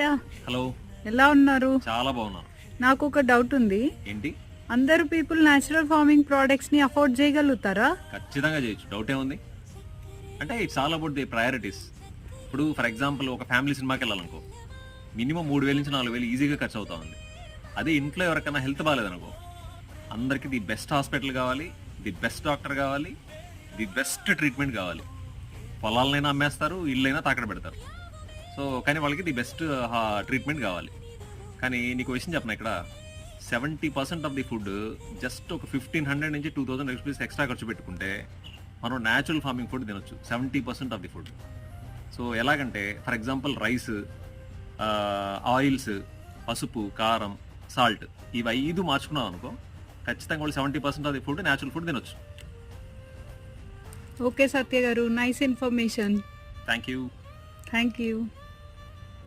Yeah, hello, ఎలా ఉన్నారు? చాలా బాగున్నాను. నాకు ఒక డౌట్ ఉంది. ఏంటి? అందరూ పీపుల్ నేచురల్ ఫార్మింగ్ ప్రోడక్ట్స్ ని అఫోర్డ్ చేయగలుగుతారా? ఖచ్చితంగా చేయొచ్చు, డౌట్ ఏముంది. అంటే it's all about the priorities. ఇప్పుడు ఫర్ ఎగ్జాంపుల్ ఒక ఫ్యామిలీ సినిమాకి వెళ్ళాలనుకో, మినిమం 3,000 నుంచి 4,000 ఈజీగా ఖర్చు అవుతా ఉంది. అదే ఇంట్లో ఎవరికైనా హెల్త్ బాగాలేదనుకో, అందరికీ ది బెస్ట్ హాస్పిటల్ కావాలి, ది బెస్ట్ డాక్టర్ కావాలి, ది బెస్ట్ ట్రీట్మెంట్ కావాలి. పొలాలనైనా అమ్మేస్తారు, ఇళ్ళైనా తాకడ పెడతారు. సో కానీ వాళ్ళకి ది బెస్ట్ ట్రీట్మెంట్ కావాలి. కానీ నీకు విషయం చెప్పిన ఇక్కడ 70% ఆఫ్ ది ఫుడ్ జస్ట్ ఒక 1,500 నుంచి 2,000 రూపీస్ ఎక్స్ట్రా ఖర్చు పెట్టుకుంటే మనం న్యాచురల్ ఫార్మింగ్ ఫుడ్ తినొచ్చు 70% ఆఫ్ ది ఫుడ్. సో ఎలాగంటే ఫర్ ఎగ్జాంపుల్ రైస్, ఆయిల్స్, పసుపు, కారం, సాల్ట్, ఇవి 5 మార్చుకున్నాం అనుకో, ఖచ్చితంగా వాళ్ళు 70% of the food natural food తినొచ్చు. ఓకే సత్య గారు, nice information. Thank you. Thank you.